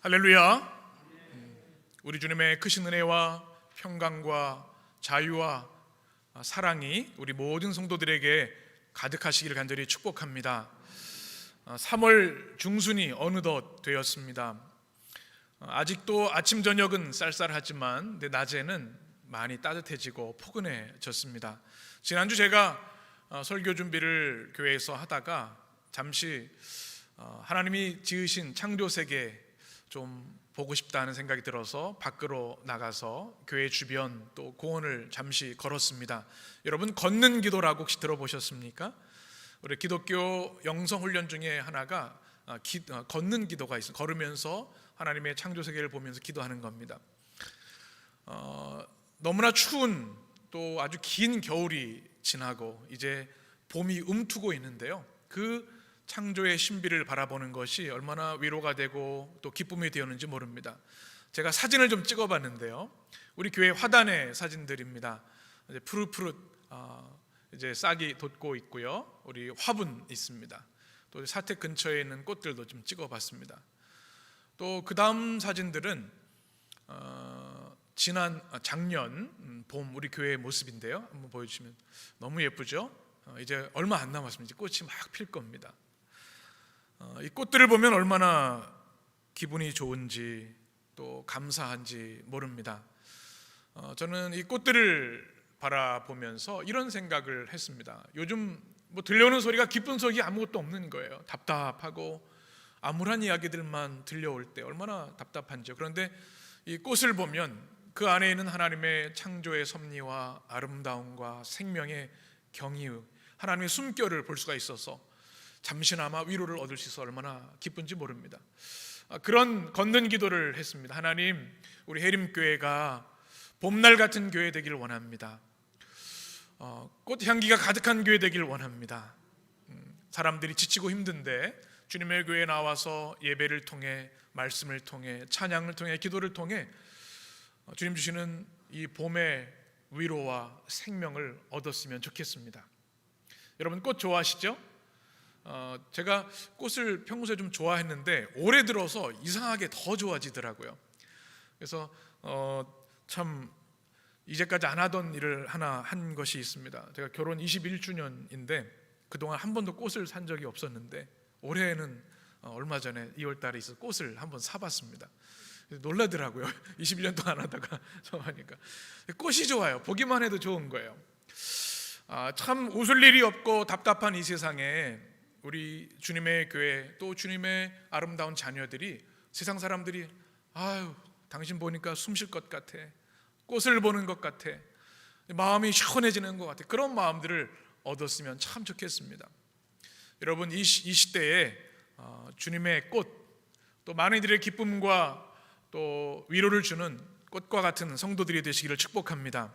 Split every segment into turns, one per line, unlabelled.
할렐루야. 우리 주님의 크신 은혜와 평강과 자유와 사랑이 우리 모든 성도들에게 가득하시기를 간절히 축복합니다. 3월 중순이 어느덧 되었습니다. 아직도 아침 저녁은 쌀쌀하지만 낮에는 많이 따뜻해지고 포근해졌습니다. 지난주 제가 설교 준비를 교회에서 하다가 잠시 하나님이 지으신 창조 세계 좀 보고 싶다는 생각이 들어서 밖으로 나가서 교회 주변 또 공원을 잠시 걸었습니다. 여러분, 걷는 기도라고 혹시 들어보셨습니까? 우리 기독교 영성훈련 중에 하나가 걷는 기도가 있어요. 걸으면서 하나님의 창조 세계를 보면서 기도하는 겁니다. 너무나 추운 또 아주 긴 겨울이 지나고 이제 봄이 움트고 있는데요, 그 창조의 신비를 바라보는 것이 얼마나 위로가 되고 또 기쁨이 되었는지 모릅니다. 제가 사진을 좀 찍어봤는데요, 우리 교회 화단의 사진들입니다. 이제 푸릇푸릇 이제 싹이 돋고 있고요, 우리 화분 있습니다. 또 사택 근처에 있는 꽃들도 좀 찍어봤습니다. 또 그 다음 사진들은 작년 봄 우리 교회의 모습인데요, 한번 보여주시면 너무 예쁘죠? 이제 얼마 안 남았습니다. 이제 꽃이 막 필 겁니다. 이 꽃들을 보면 얼마나 기분이 좋은지 또 감사한지 모릅니다. 저는 이 꽃들을 바라보면서 이런 생각을 했습니다. 요즘 들려오는 소리가 기쁜 소리 아무것도 없는 거예요. 답답하고 암울한 이야기들만 들려올 때 얼마나 답답한지요. 그런데 이 꽃을 보면 그 안에 있는 하나님의 창조의 섭리와 아름다움과 생명의 경이, 하나님의 숨결을 볼 수가 있어서 잠시나마 위로를 얻을 수 있어 얼마나 기쁜지 모릅니다. 그런 걷는 기도를 했습니다. 하나님, 우리 해림교회가 봄날 같은 교회 되기를 원합니다. 꽃향기가 가득한 교회 되기를 원합니다. 사람들이 지치고 힘든데 주님의 교회에 나와서 예배를 통해, 말씀을 통해, 찬양을 통해, 기도를 통해 주님 주시는 이 봄의 위로와 생명을 얻었으면 좋겠습니다. 여러분, 꽃 좋아하시죠? 제가 꽃을 평소에 좀 좋아했는데 올해 들어서 이상하게 더 좋아지더라고요. 그래서 참 이제까지 안 하던 일을 하나 한 것이 있습니다. 제가 결혼 21주년인데 그동안 한 번도 꽃을 산 적이 없었는데 올해는 얼마 전에 2월 달에 있어서 꽃을 한번 사봤습니다. 놀라더라고요. 21년 동안 하다가 처음 하니까. 꽃이 좋아요. 보기만 해도 좋은 거예요. 참 웃을 일이 없고 답답한 이 세상에 우리 주님의 교회 또 주님의 아름다운 자녀들이, 세상 사람들이 아유 당신 보니까 숨 쉴 것 같아, 꽃을 보는 것 같아, 마음이 시원해지는 것 같아, 그런 마음들을 얻었으면 참 좋겠습니다. 여러분, 이 시대에 주님의 꽃, 또 많은 이들의 기쁨과 또 위로를 주는 꽃과 같은 성도들이 되시기를 축복합니다.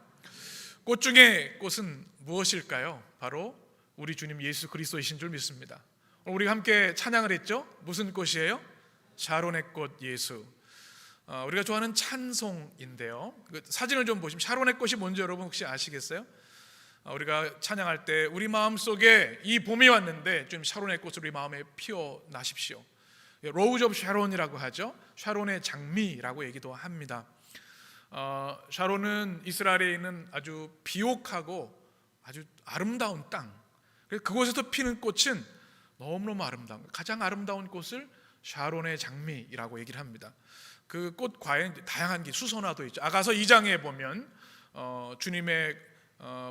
꽃 중에 꽃은 무엇일까요? 바로 우리 주님 예수 그리스도이신 줄 믿습니다. 우리가 함께 찬양을 했죠? 무슨 꽃이에요? 샤론의 꽃 예수. 우리가 좋아하는 찬송인데요, 그 사진을 좀 보시면 샤론의 꽃이 뭔지 여러분 혹시 아시겠어요? 우리가 찬양할 때 우리 마음속에 이 봄이 왔는데 좀 샤론의 꽃을 우리 마음에 피워나십시오. 로즈 오브 샤론이라고 하죠. 샤론의 장미라고 얘기도 합니다. 샤론은 이스라엘에 있는 아주 비옥하고 아주 아름다운 땅, 그곳에서 피는 꽃은 너무너무 아름다운, 가장 아름다운 꽃을 샤론의 장미라고 얘기를 합니다. 그 꽃 과에 다양한 게 수선화도 있죠. 아가서 2장에 보면 주님의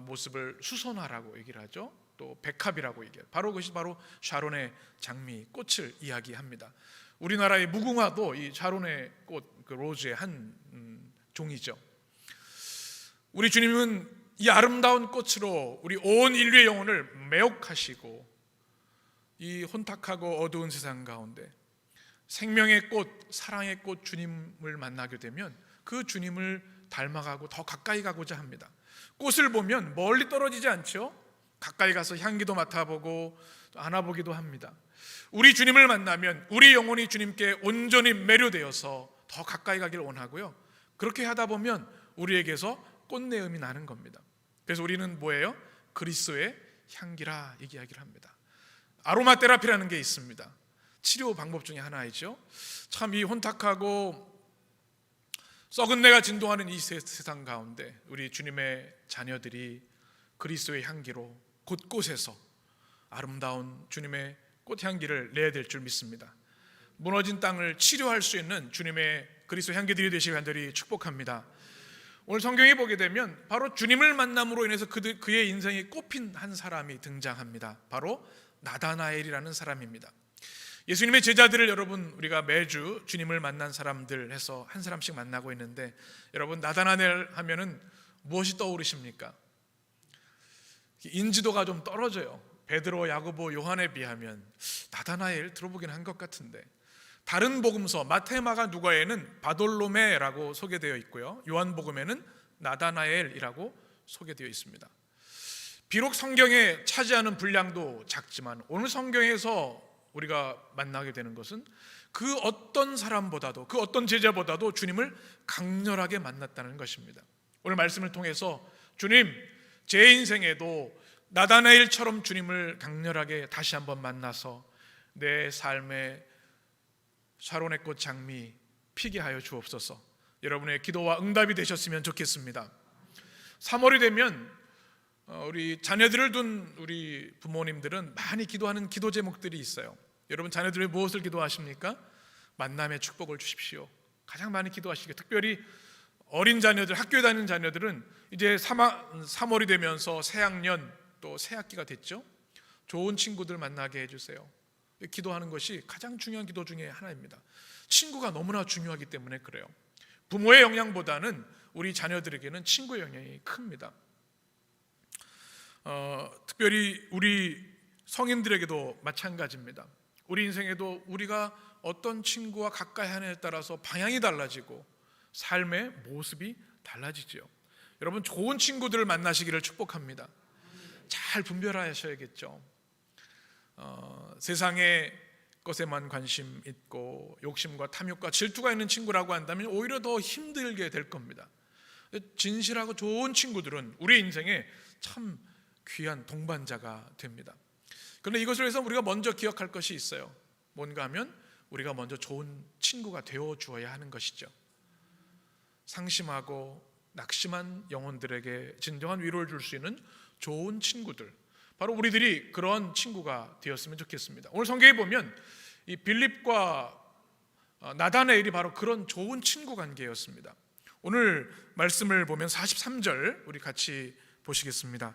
모습을 수선화라고 얘기를 하죠. 또 백합이라고 얘기해요. 바로 그것이 바로 샤론의 장미 꽃을 이야기합니다. 우리나라의 무궁화도 이 샤론의 꽃, 그 로즈의 한 종이죠. 우리 주님은 이 아름다운 꽃으로 우리 온 인류의 영혼을 매혹하시고 이 혼탁하고 어두운 세상 가운데 생명의 꽃, 사랑의 꽃 주님을 만나게 되면 그 주님을 닮아가고 더 가까이 가고자 합니다. 꽃을 보면 멀리 떨어지지 않죠. 가까이 가서 향기도 맡아보고 안아보기도 합니다. 우리 주님을 만나면 우리 영혼이 주님께 온전히 매료되어서 더 가까이 가길 원하고요, 그렇게 하다 보면 우리에게서 꽃내음이 나는 겁니다. 그래서 우리는 뭐예요? 그리스도의 향기라 얘기하기를 합니다. 아로마 테라피라는 게 있습니다. 치료 방법 중에 하나이죠. 참 이 혼탁하고 썩은 내가 진동하는 이 세상 가운데 우리 주님의 자녀들이 그리스도의 향기로 곳곳에서 아름다운 주님의 꽃향기를 내야 될 줄 믿습니다. 무너진 땅을 치료할 수 있는 주님의 그리스도 향기들이 되시길 간절히 축복합니다. 오늘 성경에 보게 되면 바로 주님을 만남으로 인해서 그의 인생이 꼽힌 한 사람이 등장합니다. 바로 나다나엘이라는 사람입니다. 예수님의 제자들을 여러분 우리가 매주 주님을 만난 사람들 해서 한 사람씩 만나고 있는데, 여러분 나다나엘 하면은 무엇이 떠오르십니까? 인지도가 좀 떨어져요. 베드로, 야고보, 요한에 비하면. 나다나엘 들어보긴 한 것 같은데, 다른 복음서 마태, 마가, 누가에는 바돌로메라고 소개되어 있고요, 요한복음에는 나다나엘이라고 소개되어 있습니다. 비록 성경에 차지하는 분량도 작지만 오늘 성경에서 우리가 만나게 되는 것은 그 어떤 사람보다도, 그 어떤 제자보다도 주님을 강렬하게 만났다는 것입니다. 오늘 말씀을 통해서 주님, 제 인생에도 나다나엘처럼 주님을 강렬하게 다시 한번 만나서 내 삶에 샤론의 꽃 장미 피게 하여 주옵소서. 여러분의 기도와 응답이 되셨으면 좋겠습니다. 3월이 되면 우리 자녀들을 둔 우리 부모님들은 많이 기도하는 기도 제목들이 있어요. 여러분 자녀들이 무엇을 기도하십니까? 만남의 축복을 주십시오. 가장 많이 기도하시게. 특별히 어린 자녀들, 학교에 다니는 자녀들은 이제 3월이 되면서 새학년 또 새학기가 됐죠. 좋은 친구들 만나게 해주세요. 기도하는 것이 가장 중요한 기도 중에 하나입니다. 친구가 너무나 중요하기 때문에 그래요. 부모의 영향보다는 우리 자녀들에게는 친구의 영향이 큽니다. 특별히 우리 성인들에게도 마찬가지입니다. 우리 인생에도 우리가 어떤 친구와 가까이 하느냐에 따라서 방향이 달라지고 삶의 모습이 달라지죠. 여러분 좋은 친구들을 만나시기를 축복합니다. 잘 분별하셔야겠죠. 세상의 것에만 관심 있고 욕심과 탐욕과 질투가 있는 친구라고 한다면 오히려 더 힘들게 될 겁니다. 진실하고 좋은 친구들은 우리 인생에 참 귀한 동반자가 됩니다. 그런데 이것을 위해서 우리가 먼저 기억할 것이 있어요. 뭔가 하면 우리가 먼저 좋은 친구가 되어 주어야 하는 것이죠. 상심하고 낙심한 영혼들에게 진정한 위로를 줄 수 있는 좋은 친구들, 바로 우리들이 그런 친구가 되었으면 좋겠습니다. 오늘 성경에 보면 이 빌립과 나다나엘이 바로 그런 좋은 친구 관계였습니다. 오늘 말씀을 보면 43절 우리 같이 보시겠습니다.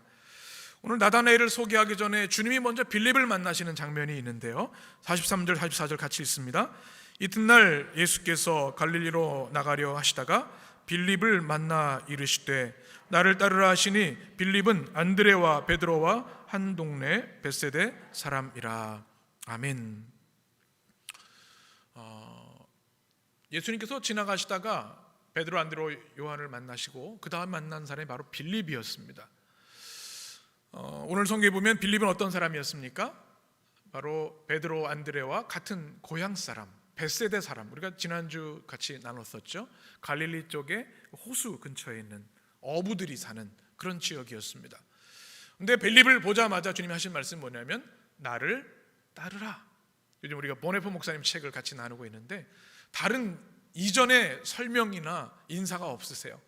오늘 나다나엘을 소개하기 전에 주님이 먼저 빌립을 만나시는 장면이 있는데요, 43절 44절 같이 읽습니다. 이튿날 예수께서 갈릴리로 나가려 하시다가 빌립을 만나 이르시되 나를 따르라 하시니 빌립은 안드레와 베드로와 한 동네 벳세대 사람이라. 아멘. 예수님께서 지나가시다가 베드로, 안드레, 요한을 만나시고 그 다음 만난 사람이 바로 빌립이었습니다. 오늘 성경에 보면 빌립은 어떤 사람이었습니까? 바로 베드로, 안드레와 같은 고향 사람, 벳세대 사람. 우리가 지난주 같이 나눴었죠. 갈릴리 쪽에 호수 근처에 있는 어부들이 사는 그런 지역이었습니다. 근데 빌립을 보자마자 주님이 하신 말씀이 뭐냐면 나를 따르라. 요즘 우리가 보네포 목사님 책을 같이 나누고 있는데 다른 이전의 설명이나 인사가 없으세요.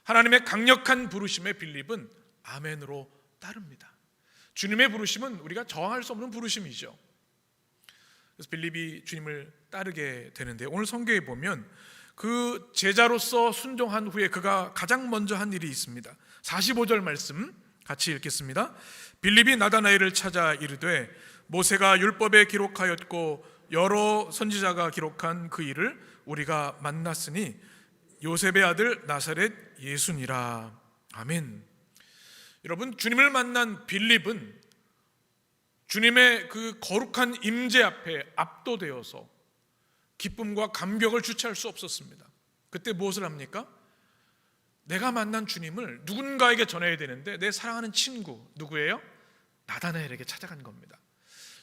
하나님의 강력한 부르심에 빌립은 아멘으로 따릅니다. 주님의 부르심은 우리가 저항할 수 없는 부르심이죠. 그래서 빌립이 주님을 따르게 되는데, 오늘 성경에 보면 그 제자로서 순종한 후에 그가 가장 먼저 한 일이 있습니다. 45절 말씀 같이 읽겠습니다. 빌립이 나다나엘을 찾아 이르되 모세가 율법에 기록하였고 여러 선지자가 기록한 그 일을 우리가 만났으니 요셉의 아들 나사렛 예수니라. 아멘. 여러분, 주님을 만난 빌립은 주님의 그 거룩한 임재 앞에 압도되어서 기쁨과 감격을 주체할 수 없었습니다. 그때 무엇을 합니까? 내가 만난 주님을 누군가에게 전해야 되는데 내 사랑하는 친구 누구예요? 나다나엘에게 찾아간 겁니다.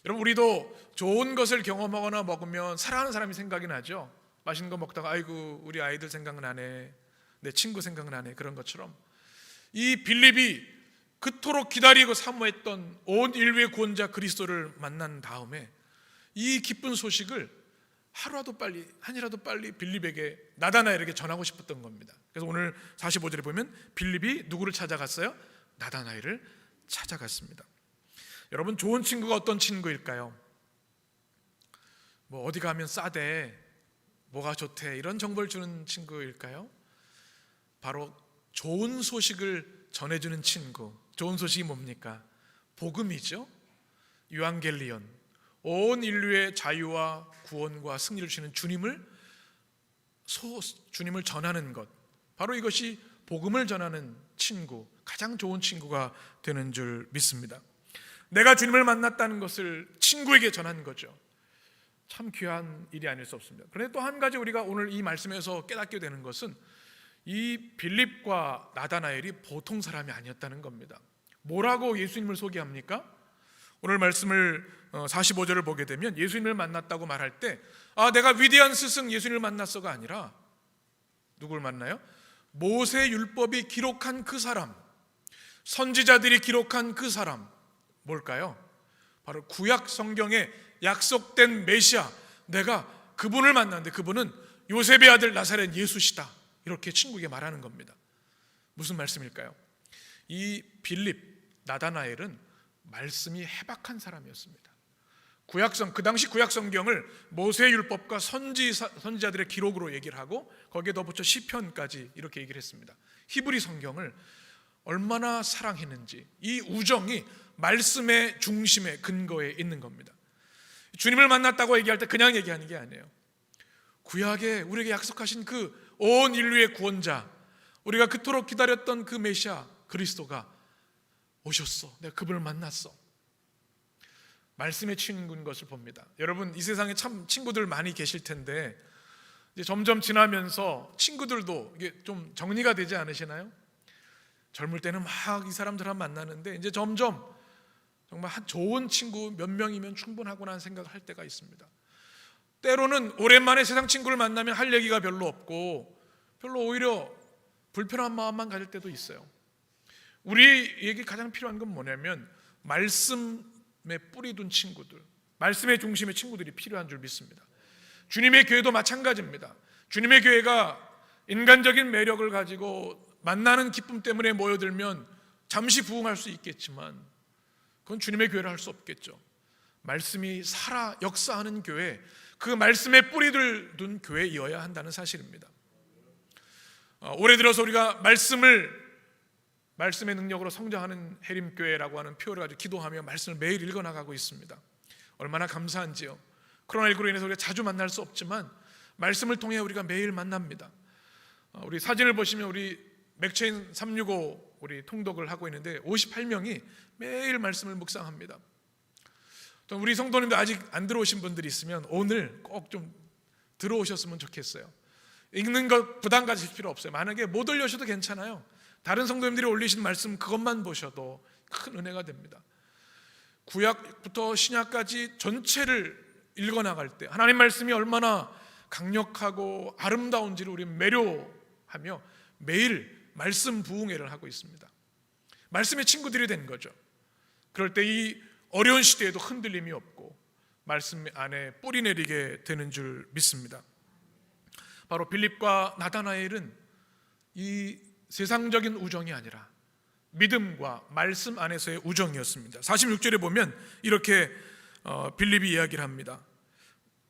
여러분, 우리도 좋은 것을 경험하거나 먹으면 사랑하는 사람이 생각이 나죠. 맛있는 거 먹다가 아이고 우리 아이들 생각나네, 내 친구 생각나네, 그런 것처럼 이 빌립이 그토록 기다리고 사모했던 온 인류의 구원자 그리스도를 만난 다음에 이 기쁜 소식을 하루라도 빨리, 한이라도 빨리 빌립에게, 나다나엘에게 전하고 싶었던 겁니다. 그래서 오늘 45절에 보면 빌립이 누구를 찾아갔어요? 나다나엘을 찾아갔습니다. 여러분, 좋은 친구가 어떤 친구일까요? 뭐 어디 가면 싸대, 뭐가 좋대, 이런 정보를 주는 친구일까요? 바로 좋은 소식을 전해주는 친구. 좋은 소식이 뭡니까? 복음이죠. 유앙겔리온, 온 인류의 자유와 구원과 승리를 주시는 주님을 전하는 것, 바로 이것이 복음을 전하는 친구, 가장 좋은 친구가 되는 줄 믿습니다. 내가 주님을 만났다는 것을 친구에게 전하는 거죠. 참 귀한 일이 아닐 수 없습니다. 그런데 또 한 가지 우리가 오늘 이 말씀에서 깨닫게 되는 것은 이 빌립과 나다나엘이 보통 사람이 아니었다는 겁니다. 뭐라고 예수님을 소개합니까? 오늘 말씀을 45절을 보게 되면 예수님을 만났다고 말할 때 내가 위대한 스승 예수님을 만났어가 아니라 누굴 만나요? 모세 율법이 기록한 그 사람, 선지자들이 기록한 그 사람, 뭘까요? 바로 구약 성경에 약속된 메시아, 내가 그분을 만났는데 그분은 요셉의 아들 나사렛 예수시다, 이렇게 친구에게 말하는 겁니다. 무슨 말씀일까요? 이 빌립, 나다나엘은 말씀이 해박한 사람이었습니다. 그 당시 구약 성경을 모세 율법과 선지자들의 기록으로 얘기를 하고 거기에 덧붙여 시편까지 이렇게 얘기를 했습니다. 히브리 성경을 얼마나 사랑했는지, 이 우정이 말씀의 중심에 근거에 있는 겁니다. 주님을 만났다고 얘기할 때 그냥 얘기하는 게 아니에요. 구약에 우리에게 약속하신 그 온 인류의 구원자, 우리가 그토록 기다렸던 그 메시아 그리스도가 오셨어. 내가 그분을 만났어. 말씀의 친구인 것을 봅니다. 여러분, 이 세상에 참 친구들 많이 계실 텐데 이제 점점 지나면서 친구들도 이게 좀 정리가 되지 않으시나요? 젊을 때는 막 이 사람들하고 만나는데 이제 점점 정말 좋은 친구 몇 명이면 충분하구나 생각을 할 때가 있습니다. 때로는 오랜만에 세상 친구를 만나면 할 얘기가 별로 없고 별로 오히려 불편한 마음만 가질 때도 있어요. 우리에게 가장 필요한 건 뭐냐면 말씀에 뿌리 둔 친구들, 말씀의 중심의 친구들이 필요한 줄 믿습니다. 주님의 교회도 마찬가지입니다. 주님의 교회가 인간적인 매력을 가지고 만나는 기쁨 때문에 모여들면 잠시 부흥할 수 있겠지만 그건 주님의 교회를 할 수 없겠죠. 말씀이 살아 역사하는 교회, 그 말씀에 뿌리를 둔 교회이어야 한다는 사실입니다. 올해 들어서 우리가 말씀의 능력으로 성장하는 해림교회라고 하는 표어를 가지고 기도하며 말씀을 매일 읽어나가고 있습니다. 얼마나 감사한지요. 코로나19로 인해서 우리가 자주 만날 수 없지만 말씀을 통해 우리가 매일 만납니다. 우리 사진을 보시면 우리 맥체인 365 우리 통독을 하고 있는데 58명이 매일 말씀을 묵상합니다. 또 우리 성도님들 아직 안 들어오신 분들이 있으면 오늘 꼭 좀 들어오셨으면 좋겠어요. 읽는 것 부담 가질 필요 없어요. 만약에 못 올려셔도 괜찮아요. 다른 성도님들이 올리신 말씀 그것만 보셔도 큰 은혜가 됩니다. 구약부터 신약까지 전체를 읽어나갈 때 하나님 말씀이 얼마나 강력하고 아름다운지를 우리는 매료하며 매일 말씀 부흥회를 하고 있습니다. 말씀의 친구들이 된 거죠. 그럴 때 이 어려운 시대에도 흔들림이 없고 말씀 안에 뿌리 내리게 되는 줄 믿습니다. 바로 빌립과 나다나엘은 이 세상적인 우정이 아니라 믿음과 말씀 안에서의 우정이었습니다. 46절에 보면 이렇게 빌립이 이야기를 합니다.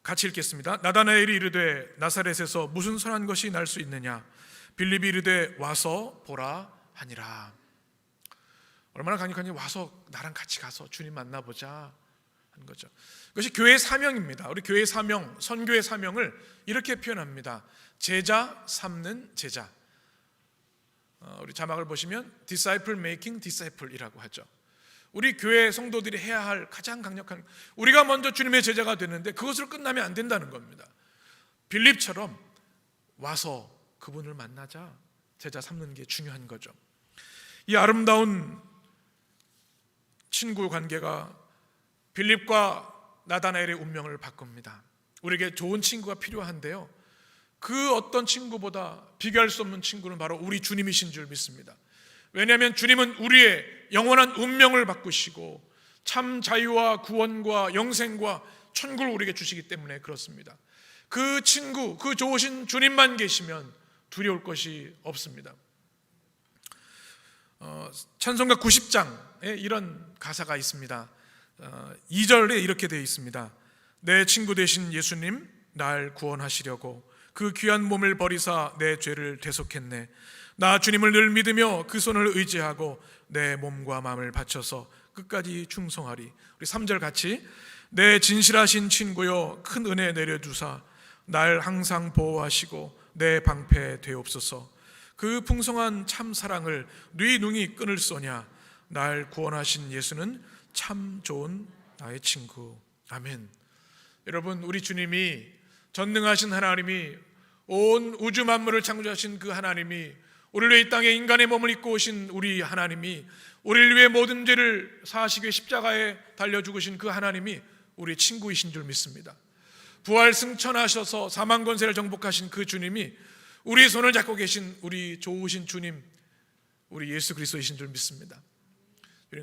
같이 읽겠습니다. 나다나엘이 이르되 나사렛에서 무슨 선한 것이 날 수 있느냐? 빌립이 이르되 와서 보라 하니라. 얼마나 강력한지, 와서 나랑 같이 가서 주님 만나보자 하는 거죠. 그것이 교회의 사명입니다. 우리 교회의 사명, 선교의 사명을 이렇게 표현합니다. 제자 삼는 제자. 우리 자막을 보시면 disciple making disciple이라고 하죠. 우리 교회 성도들이 해야 할 가장 강력한, 우리가 먼저 주님의 제자가 되는데 그것으로 끝나면 안 된다는 겁니다. 빌립처럼 와서 그분을 만나자, 제자 삼는 게 중요한 거죠. 이 아름다운 친구 관계가 빌립과 나다나엘의 운명을 바꿉니다. 우리에게 좋은 친구가 필요한데요, 그 어떤 친구보다 비교할 수 없는 친구는 바로 우리 주님이신 줄 믿습니다. 왜냐하면 주님은 우리의 영원한 운명을 바꾸시고 참 자유와 구원과 영생과 천국을 우리에게 주시기 때문에 그렇습니다. 그 친구, 그 좋으신 주님만 계시면 두려울 것이 없습니다. 찬송가 90장에 이런 가사가 있습니다. 2절에 이렇게 되어 있습니다. 내 친구 되신 예수님 날 구원하시려고 그 귀한 몸을 버리사 내 죄를 대속했네. 나 주님을 늘 믿으며 그 손을 의지하고 내 몸과 마음을 바쳐서 끝까지 충성하리. 우리 3절 같이 내 진실하신 친구여 큰 은혜 내려주사 날 항상 보호하시고 내 방패 되옵소서. 그 풍성한 참 사랑을 네 눈이 끊을 소냐. 날 구원하신 예수는 참 좋은 나의 친구. 아멘. 여러분, 우리 주님이 전능하신 하나님이 온 우주 만물을 창조하신 그 하나님이 우리를 위해 이 땅에 인간의 몸을 입고 오신 우리 하나님이 우리를 위해 모든 죄를 사하시기 위해 십자가에 달려 죽으신 그 하나님이 우리의 친구이신 줄 믿습니다. 부활 승천하셔서 사망 권세를 정복하신 그 주님이 우리의 손을 잡고 계신 우리 좋으신 주님, 우리 예수 그리스도이신 줄 믿습니다.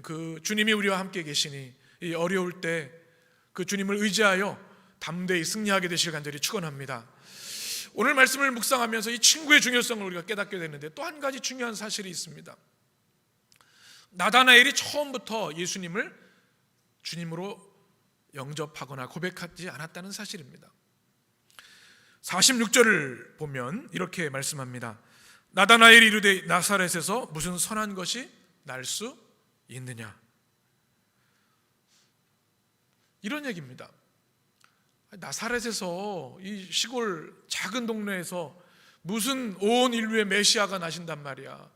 그 주님이 우리와 함께 계시니 이 어려울 때 그 주님을 의지하여 담대히 승리하게 되시길 간절히 축원합니다. 오늘 말씀을 묵상하면서 이 친구의 중요성을 우리가 깨닫게 되는데 또 한 가지 중요한 사실이 있습니다. 나다나엘이 처음부터 예수님을 주님으로 영접하거나 고백하지 않았다는 사실입니다. 46절을 보면 이렇게 말씀합니다. 나다나엘이 이르되 나사렛에서 무슨 선한 것이 날 수 있느냐. 이런 얘기입니다. 나사렛에서 이 시골 작은 동네에서 무슨 온 인류의 메시아가 나신단 말이야.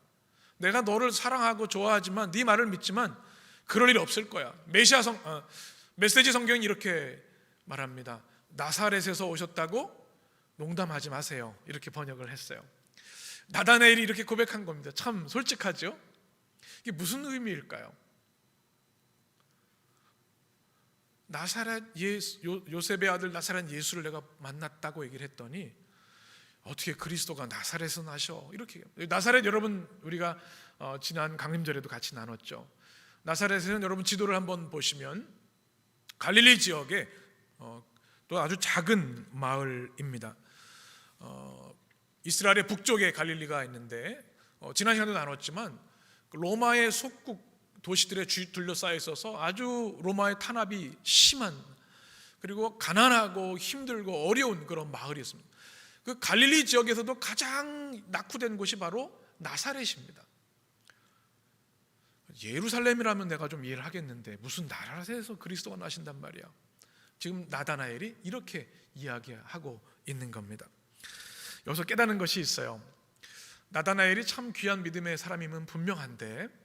내가 너를 사랑하고 좋아하지만 네 말을 믿지만 그럴 일 없을 거야. 메시지 성경이 이렇게 말합니다. 나사렛에서 오셨다고 농담하지 마세요. 이렇게 번역을 했어요. 나다나엘이 이렇게 고백한 겁니다. 참 솔직하죠? 이게 무슨 의미일까요? 나사렛 요셉의 아들 나사렛 예수를 내가 만났다고 얘기를 했더니 어떻게 그리스도가 나사렛에서 나셔? 이렇게. 나사렛 여러분 우리가 지난 강림절에도 같이 나눴죠. 나사렛에는 여러분 지도를 한번 보시면 갈릴리 지역에 또 아주 작은 마을입니다. 이스라엘의 북쪽에 갈릴리가 있는데 지난 시간에도 나눴지만 로마의 속국 도시들에 둘러싸여 있어서 아주 로마의 탄압이 심한, 그리고 가난하고 힘들고 어려운 그런 마을이었습니다. 그 갈릴리 지역에서도 가장 낙후된 곳이 바로 나사렛입니다. 예루살렘이라면 내가 좀 이해를 하겠는데 무슨 나사렛에서 그리스도가 나신단 말이야. 지금 나다나엘이 이렇게 이야기하고 있는 겁니다. 여기서 깨닫는 것이 있어요. 나다나엘이 참 귀한 믿음의 사람임은 분명한데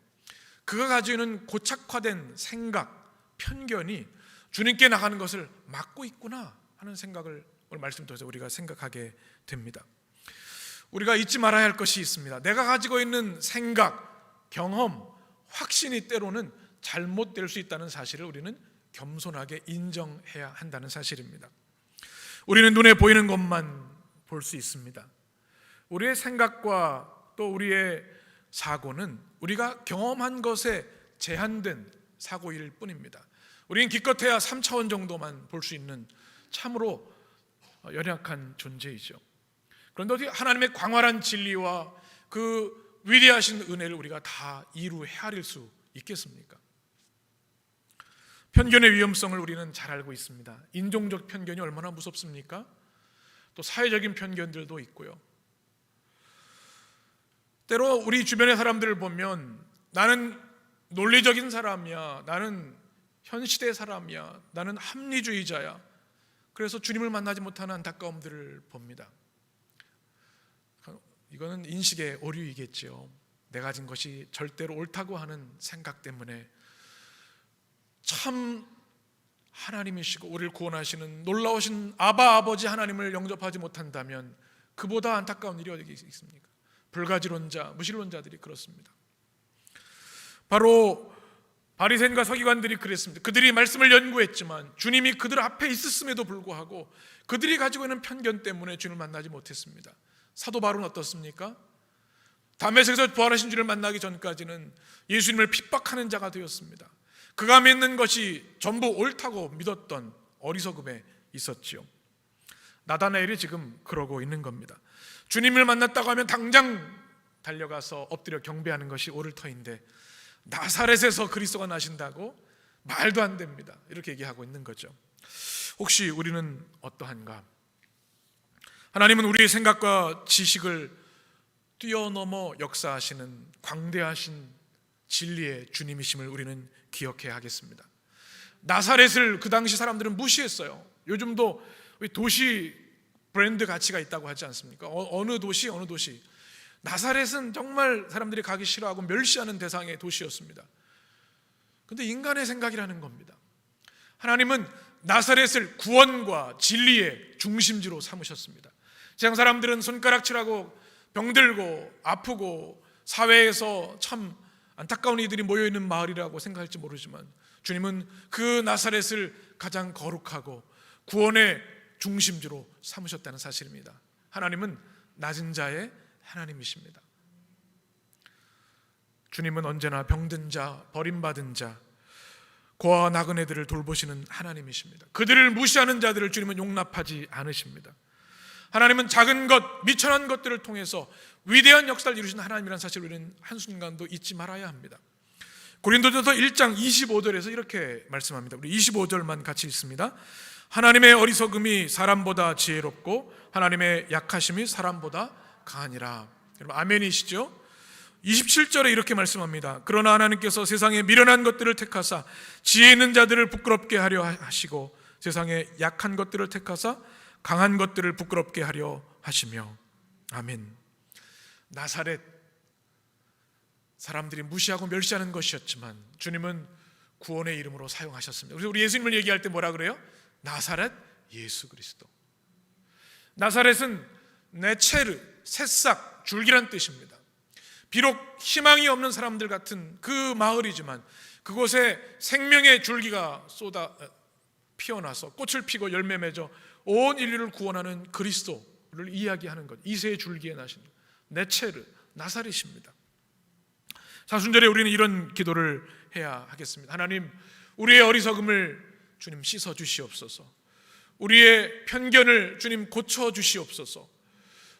그가 가지고 있는 고착화된 생각, 편견이 주님께 나가는 것을 막고 있구나 하는 생각을 오늘 말씀 통해서 우리가 생각하게 됩니다. 우리가 잊지 말아야 할 것이 있습니다. 내가 가지고 있는 생각, 경험, 확신이 때로는 잘못될 수 있다는 사실을 우리는 겸손하게 인정해야 한다는 사실입니다. 우리는 눈에 보이는 것만 볼 수 있습니다. 우리의 생각과 또 우리의 사고는 우리가 경험한 것에 제한된 사고일 뿐입니다. 우리는 기껏해야 3차원 정도만 볼 수 있는 참으로 연약한 존재이죠. 그런데 어떻게 하나님의 광활한 진리와 그 위대하신 은혜를 우리가 다 이루 헤아릴 수 있겠습니까? 편견의 위험성을 우리는 잘 알고 있습니다. 인종적 편견이 얼마나 무섭습니까? 또 사회적인 편견들도 있고요. 때로 우리 주변의 사람들을 보면 나는 논리적인 사람이야, 나는 현 시대 사람이야, 나는 합리주의자야. 그래서 주님을 만나지 못하는 안타까움들을 봅니다. 이거는 인식의 오류이겠죠. 내가 가진 것이 절대로 옳다고 하는 생각 때문에 참 하나님이시고 우리를 구원하시는 놀라우신 아바 아버지 하나님을 영접하지 못한다면 그보다 안타까운 일이 어디 있습니까? 불가지론자, 무신론자들이 그렇습니다. 바로 바리새인과 서기관들이 그랬습니다. 그들이 말씀을 연구했지만 주님이 그들 앞에 있었음에도 불구하고 그들이 가지고 있는 편견 때문에 주님을 만나지 못했습니다. 사도 바울은 어떻습니까? 다메섹에서 부활하신 주를 만나기 전까지는 예수님을 핍박하는 자가 되었습니다. 그가 믿는 것이 전부 옳다고 믿었던 어리석음에 있었지요. 나다나엘이 지금 그러고 있는 겁니다. 주님을 만났다고 하면 당장 달려가서 엎드려 경배하는 것이 옳을 터인데 나사렛에서 그리스도가 나신다고? 말도 안 됩니다. 이렇게 얘기하고 있는 거죠. 혹시 우리는 어떠한가? 하나님은 우리의 생각과 지식을 뛰어넘어 역사하시는 광대하신 진리의 주님이심을 우리는 기억해야 하겠습니다. 나사렛을 그 당시 사람들은 무시했어요. 요즘도 도시 브랜드 가치가 있다고 하지 않습니까? 어느 도시 나사렛은 정말 사람들이 가기 싫어하고 멸시하는 대상의 도시였습니다. 그런데 인간의 생각이라는 겁니다. 하나님은 나사렛을 구원과 진리의 중심지로 삼으셨습니다. 세상 사람들은 손가락질하고 병들고 아프고 사회에서 참 안타까운 이들이 모여있는 마을이라고 생각할지 모르지만 주님은 그 나사렛을 가장 거룩하고 구원의 중심지로 삼으셨다는 사실입니다. 하나님은 낮은 자의 하나님이십니다. 주님은 언제나 병든 자, 버림받은 자, 고아와 나그네들을 돌보시는 하나님이십니다. 그들을 무시하는 자들을 주님은 용납하지 않으십니다. 하나님은 작은 것, 미천한 것들을 통해서 위대한 역사를 이루신 하나님이라는 사실을 우리는 한순간도 잊지 말아야 합니다. 고린도전서 1장 25절에서 이렇게 말씀합니다. 우리 25절만 같이 읽습니다. 하나님의 어리석음이 사람보다 지혜롭고 하나님의 약하심이 사람보다 강하니라. 여러분 아멘이시죠? 27절에 이렇게 말씀합니다. 그러나 하나님께서 세상에 미련한 것들을 택하사 지혜 있는 자들을 부끄럽게 하려 하시고 세상에 약한 것들을 택하사 강한 것들을 부끄럽게 하려 하시며. 아멘. 나사렛 사람들이 무시하고 멸시하는 것이었지만 주님은 구원의 이름으로 사용하셨습니다. 그래서 우리 예수님을 얘기할 때 뭐라 그래요? 나사렛 예수 그리스도. 나사렛은 네체르, 새싹, 줄기란 뜻입니다. 비록 희망이 없는 사람들 같은 그 마을이지만 그곳에 생명의 줄기가 피어나서 꽃을 피고 열매 맺어 온 인류를 구원하는 그리스도를 이야기하는 것. 이새의 줄기에 나신 네체르, 나사렛입니다. 사순절에 우리는 이런 기도를 해야 하겠습니다. 하나님, 우리의 어리석음을 주님 씻어 주시옵소서. 우리의 편견을 주님 고쳐 주시옵소서.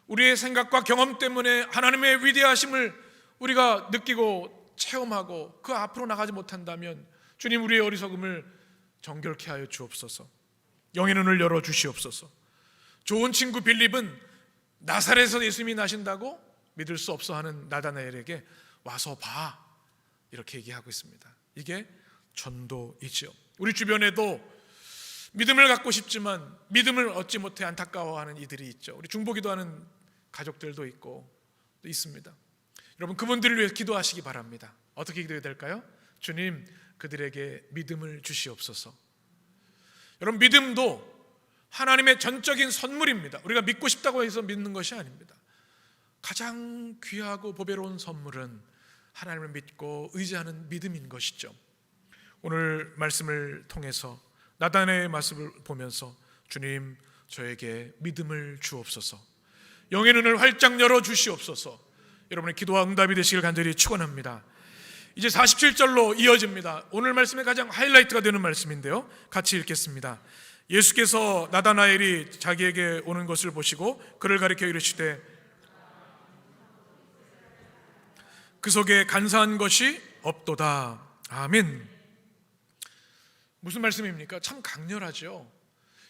우리의 생각과 경험 때문에 하나님의 위대하심을 우리가 느끼고 체험하고 그 앞으로 나가지 못한다면 주님 우리의 어리석음을 정결케 하여 주옵소서. 영의 눈을 열어 주시옵소서. 좋은 친구 빌립은 나사렛에서 예수님이 나신다고 믿을 수 없어 하는 나다나엘에게 와서 봐 이렇게 얘기하고 있습니다. 이게 전도이죠. 우리 주변에도 믿음을 갖고 싶지만 믿음을 얻지 못해 안타까워하는 이들이 있죠. 우리 중보기도 하는 가족들도 있고 또 있습니다. 여러분 그분들을 위해 기도하시기 바랍니다. 어떻게 기도해야 될까요? 주님 그들에게 믿음을 주시옵소서. 여러분 믿음도 하나님의 전적인 선물입니다. 우리가 믿고 싶다고 해서 믿는 것이 아닙니다. 가장 귀하고 보배로운 선물은 하나님을 믿고 의지하는 믿음인 것이죠. 오늘 말씀을 통해서 나다나엘의 말씀을 보면서 주님 저에게 믿음을 주옵소서. 영의 눈을 활짝 열어 주시옵소서. 여러분의 기도와 응답이 되시길 간절히 축원합니다. 이제 47절로 이어집니다. 오늘 말씀의 가장 하이라이트가 되는 말씀인데요, 같이 읽겠습니다. 예수께서 나다나엘이 자기에게 오는 것을 보시고 그를 가리켜 이르시되 그 속에 간사한 것이 없도다. 아멘. 무슨 말씀입니까? 참 강렬하죠.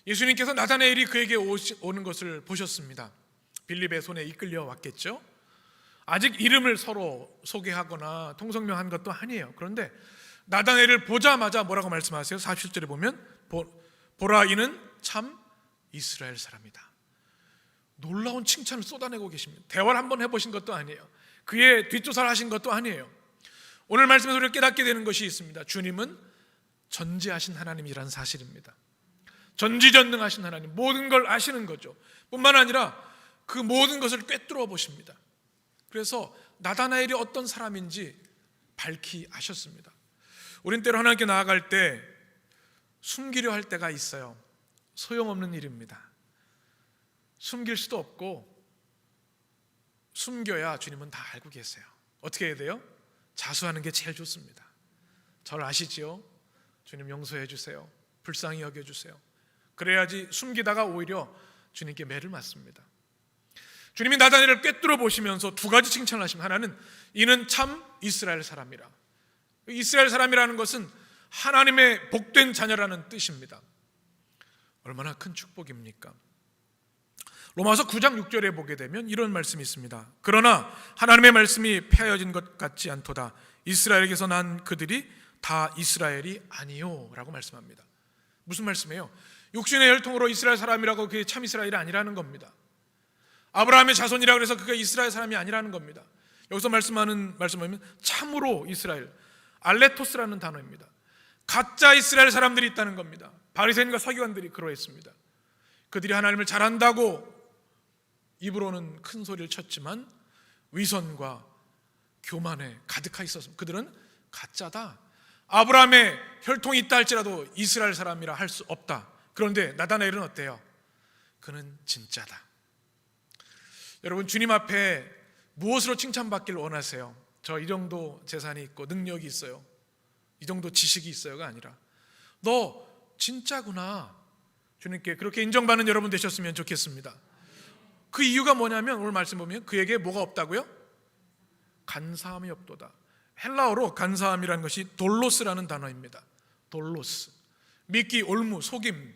예수님께서 나다나엘이 그에게 오는 것을 보셨습니다. 빌립의 손에 이끌려 왔겠죠. 아직 이름을 서로 소개하거나 통성명한 것도 아니에요. 그런데 나다나엘을 보자마자 뭐라고 말씀하세요? 47절에 보면 보라 이는 참 이스라엘 사람이다. 놀라운 칭찬을 쏟아내고 계십니다. 대화를 한번 해보신 것도 아니에요. 그의 뒷조사를 하신 것도 아니에요. 오늘 말씀에서 우리가 깨닫게 되는 것이 있습니다. 주님은 전지하신 하나님이라는 사실입니다. 전지전능하신 하나님, 모든 걸 아시는 거죠. 뿐만 아니라 그 모든 것을 꿰뚫어 보십니다. 그래서 나다나엘이 어떤 사람인지 밝히 아셨습니다. 우린 때로 하나님께 나아갈 때 숨기려 할 때가 있어요. 소용없는 일입니다. 숨길 수도 없고 숨겨야 주님은 다 알고 계세요. 어떻게 해야 돼요? 자수하는 게 제일 좋습니다. 저를 아시지요? 주님 용서해 주세요. 불쌍히 여겨 주세요. 그래야지 숨기다가 오히려 주님께 매를 맞습니다. 주님이 나다나엘을 꿰뚫어 보시면서 두 가지 칭찬을 하십니다. 하나는 이는 참 이스라엘 사람이라. 이스라엘 사람이라는 것은 하나님의 복된 자녀라는 뜻입니다. 얼마나 큰 축복입니까? 로마서 9장 6절에 보게 되면 이런 말씀이 있습니다. 그러나 하나님의 말씀이 폐하여진 것 같지 않도다. 이스라엘에게서 난 그들이 다 이스라엘이 아니요 라고 말씀합니다. 무슨 말씀이에요? 육신의 혈통으로 이스라엘 사람이라고 그게 참 이스라엘이 아니라는 겁니다. 아브라함의 자손이라고 해서 그게 이스라엘 사람이 아니라는 겁니다. 여기서 말씀하는 말씀은 참으로 이스라엘, 알레토스라는 단어입니다. 가짜 이스라엘 사람들이 있다는 겁니다. 바리새인과 서기관들이 그러했습니다. 그들이 하나님을 잘한다고 입으로는 큰 소리를 쳤지만 위선과 교만에 가득하 있었습니다. 그들은 가짜다. 아브라함의 혈통이 있다 할지라도 이스라엘 사람이라 할 수 없다. 그런데 나다나엘은 어때요? 그는 진짜다. 여러분, 주님 앞에 무엇으로 칭찬받기를 원하세요? 저 이 정도 재산이 있고 능력이 있어요, 이 정도 지식이 있어요가 아니라 너 진짜구나. 주님께 그렇게 인정받는 여러분 되셨으면 좋겠습니다. 그 이유가 뭐냐면 오늘 말씀 보면 그에게 뭐가 없다고요? 간사함이 없도다. 헬라어로 간사함이라는 것이 돌로스라는 단어입니다. 돌로스, 미끼, 올무, 속임,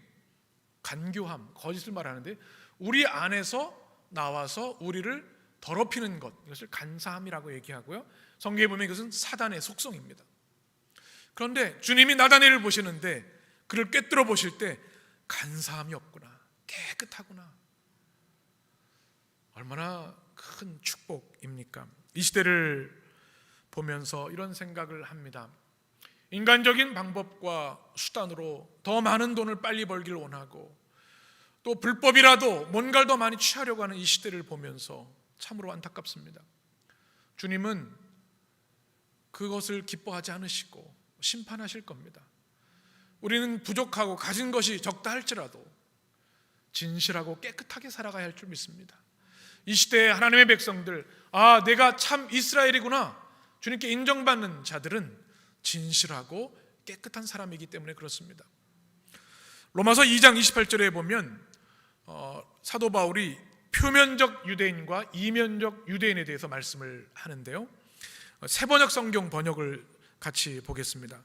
간교함, 거짓을 말하는데 우리 안에서 나와서 우리를 더럽히는 것, 이것을 간사함이라고 얘기하고요. 성경에 보면 이것은 사단의 속성입니다. 그런데 주님이 나다나엘을 보시는데 그를 꿰뚫어 보실 때 간사함이 없구나, 깨끗하구나. 얼마나 큰 축복입니까? 이 시대를 보면서 이런 생각을 합니다. 인간적인 방법과 수단으로 더 많은 돈을 빨리 벌기를 원하고 또 불법이라도 뭔가를 더 많이 취하려고 하는 이 시대를 보면서 참으로 안타깝습니다. 주님은 그것을 기뻐하지 않으시고 심판하실 겁니다. 우리는 부족하고 가진 것이 적다 할지라도 진실하고 깨끗하게 살아가야 할 줄 믿습니다. 이 시대의 하나님의 백성들, 내가 참 이스라엘이구나, 주님께 인정받는 자들은 진실하고 깨끗한 사람이기 때문에 그렇습니다. 로마서 2장 28절에 보면 사도 바울이 표면적 유대인과 이면적 유대인에 대해서 말씀을 하는데요, 세번역 성경 번역을 같이 보겠습니다.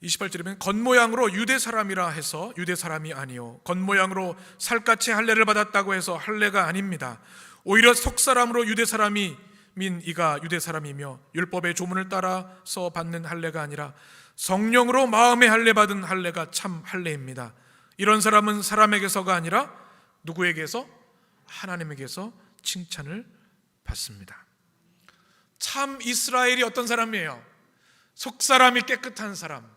28절에 보면 겉모양으로 유대 사람이라 해서 유대 사람이 아니요, 겉모양으로 살갗이 할례를 받았다고 해서 할례가 아닙니다. 오히려 속사람으로 유대 사람이 민 이가 유대 사람이며 율법의 조문을 따라서 받는 할례가 아니라 성령으로 마음의 할례 받은 할례가 참 할례입니다. 이런 사람은 사람에게서가 아니라 누구에게서? 하나님에게서 칭찬을 받습니다. 참 이스라엘이 어떤 사람이에요? 속사람이 깨끗한 사람,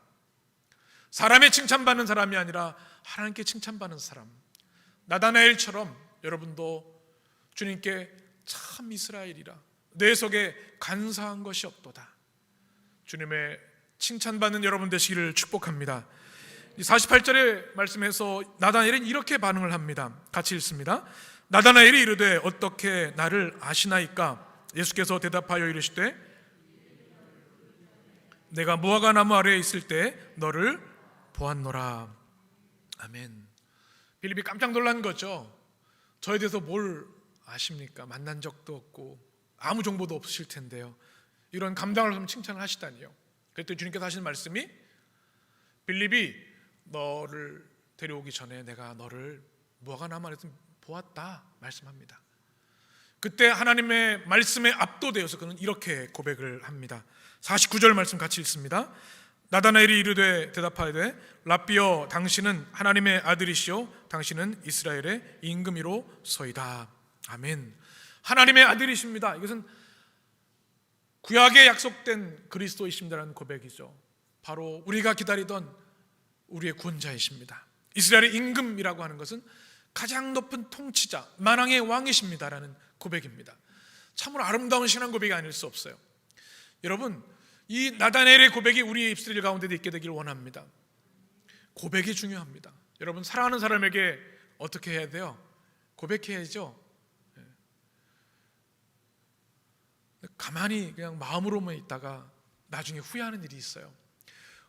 사람의 칭찬받는 사람이 아니라 하나님께 칭찬받는 사람. 나다나엘처럼 여러분도 주님께 참 이스라엘이라, 내 속에 간사한 것이 없도다, 주님의 칭찬받는 여러분 되시기를 축복합니다. 48절의 말씀에서 나다나엘은 이렇게 반응을 합니다. 같이 읽습니다. 나다나엘이 이르되 어떻게 나를 아시나이까? 예수께서 대답하여 이르시되 내가 무화과 나무 아래에 있을 때 너를 보았노라. 아멘. 빌립이 깜짝 놀란 거죠. 저에 대해서 뭘 아십니까? 만난 적도 없고 아무 정보도 없으실 텐데요, 이런 감당을 하면 칭찬을 하시다니요. 그랬더니 주님께서 하시는 말씀이 빌립이 너를 데려오기 전에 내가 너를 무화과 나무 아래에서 보았다 말씀합니다. 그때 하나님의 말씀에 압도되어서 그는 이렇게 고백을 합니다. 49절 말씀 같이 읽습니다. 나다나엘이 이르되 대답하되 랍비여 당신은 하나님의 아들이시오 당신은 이스라엘의 임금이로소이다. 아멘. 하나님의 아들이십니다. 이것은 구약에 약속된 그리스도이십니다라는 고백이죠. 바로 우리가 기다리던 우리의 구원자이십니다. 이스라엘의 임금이라고 하는 것은 가장 높은 통치자, 만왕의 왕이십니다라는 고백입니다. 참으로 아름다운 신앙 고백이 아닐 수 없어요. 여러분, 이 나다나엘의 고백이 우리의 입술 가운데도 있게 되기를 원합니다. 고백이 중요합니다. 여러분, 사랑하는 사람에게 어떻게 해야 돼요? 고백해야죠. 가만히 그냥 마음으로만 있다가 나중에 후회하는 일이 있어요.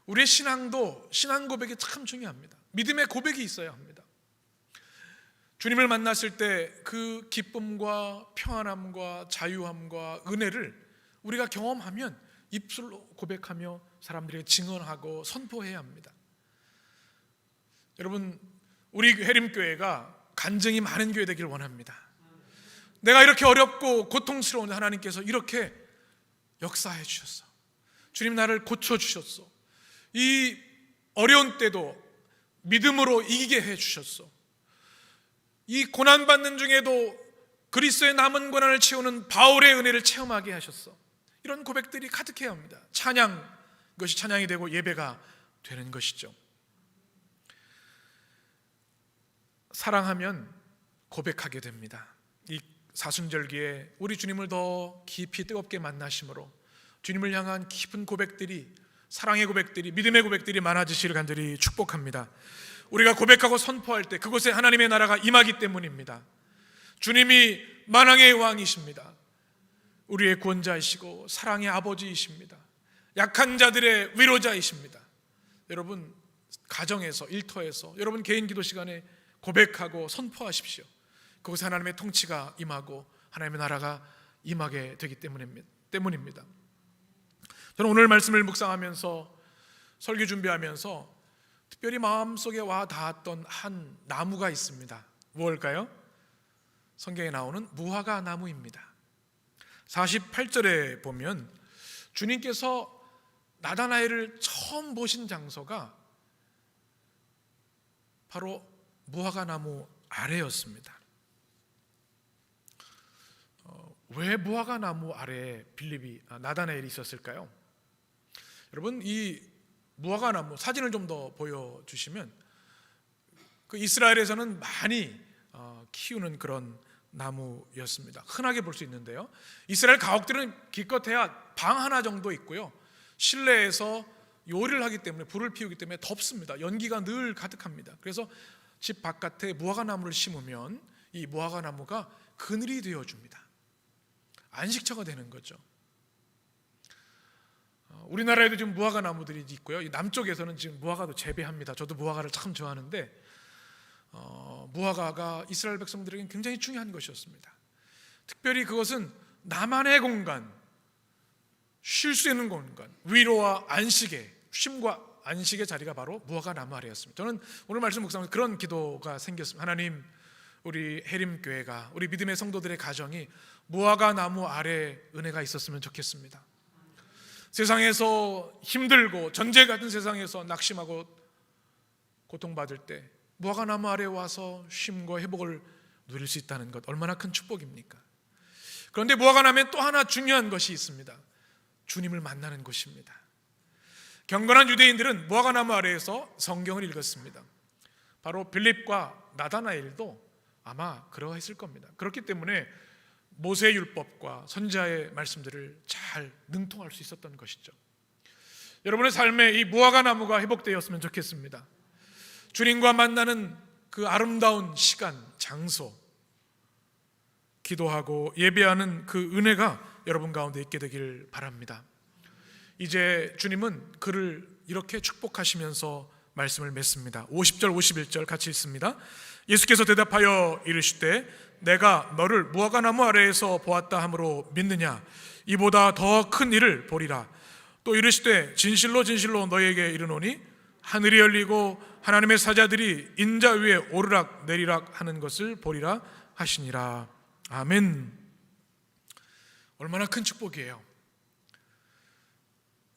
우리의 신앙도 신앙 고백이 참 중요합니다. 믿음의 고백이 있어야 합니다. 주님을 만났을 때 그 기쁨과 평안함과 자유함과 은혜를 우리가 경험하면 입술로 고백하며 사람들에게 증언하고 선포해야 합니다. 여러분, 우리 해림교회가 간증이 많은 교회 되길 원합니다. 내가 이렇게 어렵고 고통스러운 하나님께서 이렇게 역사해 주셨어. 주님 나를 고쳐주셨어. 이 어려운 때도 믿음으로 이기게 해 주셨어. 이 고난받는 중에도 그리스도의 남은 고난을 채우는 바울의 은혜를 체험하게 하셨어. 이런 고백들이 가득해야 합니다. 찬양, 그것이 찬양이 되고 예배가 되는 것이죠. 사랑하면 고백하게 됩니다. 이 사순절기에 우리 주님을 더 깊이 뜨겁게 만나심으로 주님을 향한 깊은 고백들이, 사랑의 고백들이, 믿음의 고백들이 많아지시를 간절히 축복합니다. 우리가 고백하고 선포할 때 그곳에 하나님의 나라가 임하기 때문입니다. 주님이 만왕의 왕이십니다. 우리의 구원자이시고 사랑의 아버지이십니다. 약한 자들의 위로자이십니다. 여러분, 가정에서, 일터에서, 여러분 개인 기도 시간에 고백하고 선포하십시오. 그곳에 하나님의 통치가 임하고 하나님의 나라가 임하게 되기 때문입니다. 저는 오늘 말씀을 묵상하면서, 설교 준비하면서 특별히 마음속에 와 닿았던 한 나무가 있습니다. 무엇일까요? 성경에 나오는 무화과 나무입니다. 48절에 보면 주님께서 나다나엘을 처음 보신 장소가 바로 무화과 나무 아래였습니다. 왜 무화과 나무 아래에 나다나엘이 있었을까요? 여러분, 이 무화과 나무 사진을 좀 더 보여주시면 그 이스라엘에서는 많이 키우는 그런 나무였습니다. 흔하게 볼 수 있는데요, 이스라엘 가옥들은 기껏해야 방 하나 정도 있고요, 실내에서 요리를 하기 때문에, 불을 피우기 때문에 덥습니다. 연기가 늘 가득합니다. 그래서 집 바깥에 무화과 나무를 심으면 이 무화과 나무가 그늘이 되어줍니다. 안식처가 되는 거죠. 우리나라에도 지금 무화과 나무들이 있고요, 남쪽에서는 지금 무화과도 재배합니다. 저도 무화과를 참 좋아하는데 무화과가 이스라엘 백성들에게는 굉장히 중요한 것이었습니다. 특별히 그것은 나만의 공간, 쉴 수 있는 공간, 위로와 안식의, 쉼과 안식의 자리가 바로 무화과 나무 아래였습니다. 저는 오늘 말씀 묵상하면서 그런 기도가 생겼습니다. 하나님, 우리 해림교회가, 우리 믿음의 성도들의 가정이 무화과 나무 아래 은혜가 있었으면 좋겠습니다. 세상에서 힘들고 전쟁 같은 세상에서 낙심하고 고통받을 때 무화과 나무 아래 와서 쉼과 회복을 누릴 수 있다는 것, 얼마나 큰 축복입니까? 그런데 무화과 나무에 또 하나 중요한 것이 있습니다. 주님을 만나는 곳입니다. 경건한 유대인들은 무화과 나무 아래에서 성경을 읽었습니다. 바로 빌립과 나다나엘도 아마 그러했을 겁니다. 그렇기 때문에 모세의 율법과 선지자의 말씀들을 잘 능통할 수 있었던 것이죠. 여러분의 삶에 이 무화과 나무가 회복되었으면 좋겠습니다. 주님과 만나는 그 아름다운 시간, 장소, 기도하고 예배하는 그 은혜가 여러분 가운데 있게 되길 바랍니다. 이제 주님은 그를 이렇게 축복하시면서 말씀을 맺습니다. 50절 51절 같이 읽습니다. 예수께서 대답하여 이르시되 내가 너를 무화과 나무 아래에서 보았다 함으로 믿느냐? 이보다 더 큰 일을 보리라. 또 이르시되 진실로 진실로 너희에게 이르노니 하늘이 열리고 하나님의 사자들이 인자 위에 오르락 내리락 하는 것을 보리라 하시니라. 아멘. 얼마나 큰 축복이에요.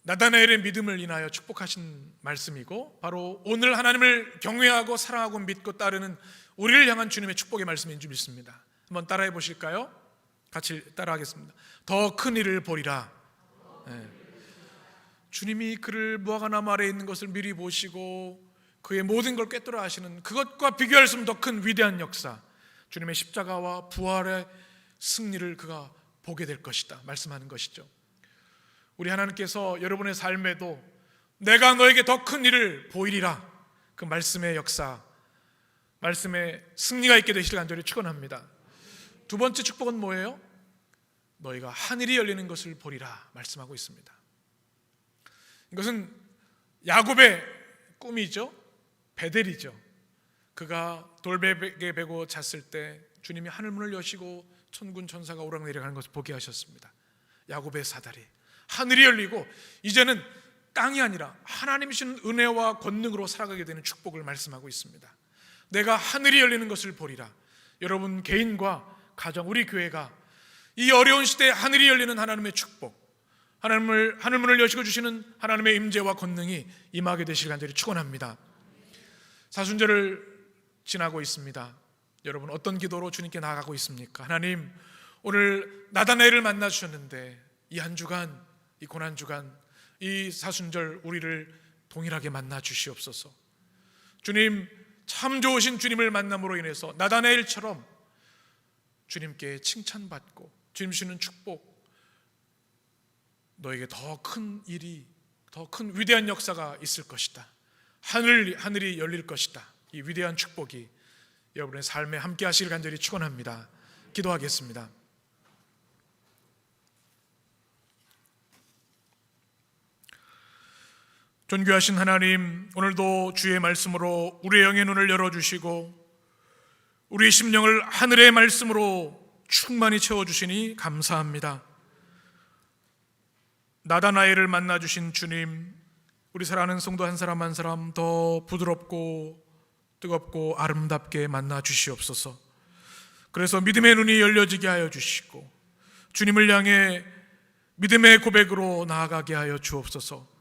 나다나엘의 믿음을 인하여 축복하신 말씀이고, 바로 오늘 하나님을 경외하고 사랑하고 믿고 따르는 우리를 향한 주님의 축복의 말씀인 줄 믿습니다. 한번 따라해 보실까요? 같이 따라하겠습니다. 더 큰 일을 보리라. 네. 주님이 그를 무화과 나무 아래에 있는 것을 미리 보시고 그의 모든 걸 꿰뚫어 하시는, 그것과 비교할 수 없는 더 큰 위대한 역사, 주님의 십자가와 부활의 승리를 그가 보게 될 것이다 말씀하는 것이죠. 우리 하나님께서 여러분의 삶에도 내가 너에게 더 큰 일을 보이리라, 그 말씀의 역사, 말씀의 승리가 있게 되시길 간절히 축원합니다. 두 번째 축복은 뭐예요? 너희가 하늘이 열리는 것을 보리라 말씀하고 있습니다. 이것은 야곱의 꿈이죠. 베델이죠. 그가 돌베개 베고 잤을 때 주님이 하늘문을 여시고 천군 천사가 오락내리가는 것을 보게 하셨습니다. 야곱의 사다리, 하늘이 열리고 이제는 땅이 아니라 하나님이 주신 은혜와 권능으로 살아가게 되는 축복을 말씀하고 있습니다. 내가 하늘이 열리는 것을 보리라. 여러분 개인과 가정, 우리 교회가 이 어려운 시대에 하늘이 열리는 하나님의 축복, 하늘문을 여시고 주시는 하나님의 임재와 권능이 임하게 되시길 간절히 축원합니다. 사순절을 지나고 있습니다. 여러분 어떤 기도로 주님께 나아가고 있습니까? 하나님, 오늘 나다나엘을 만나 주셨는데 이 한 주간, 이 고난 주간, 이 사순절 우리를 동일하게 만나 주시옵소서. 주님, 참 좋으신 주님을 만남으로 인해서 나다나엘처럼 주님께 칭찬받고 주님 주시는 축복, 너에게 더 큰 일이, 더 큰 위대한 역사가 있을 것이다. 하늘이 열릴 것이다. 이 위대한 축복이 여러분의 삶에 함께 하시길 간절히 축원합니다. 기도하겠습니다. 존귀하신 하나님, 오늘도 주의 말씀으로 우리의 영의 눈을 열어주시고 우리의 심령을 하늘의 말씀으로 충만히 채워주시니 감사합니다. 나다나엘을 만나주신 주님, 우리 사랑하는 성도 한 사람 한 사람 더 부드럽고 뜨겁고 아름답게 만나 주시옵소서. 그래서 믿음의 눈이 열려지게 하여 주시고 주님을 향해 믿음의 고백으로 나아가게 하여 주옵소서.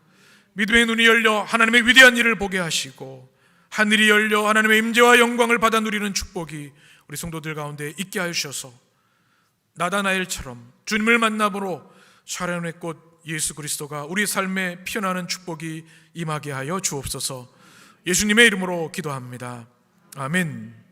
믿음의 눈이 열려 하나님의 위대한 일을 보게 하시고 하늘이 열려 하나님의 임재와 영광을 받아 누리는 축복이 우리 성도들 가운데 있게 하여 주셔서 나다나엘처럼 주님을 만남으로 사랑의 꽃 예수 그리스도가 우리 삶에 피어나는 축복이 임하게 하여 주옵소서. 예수님의 이름으로 기도합니다. 아멘.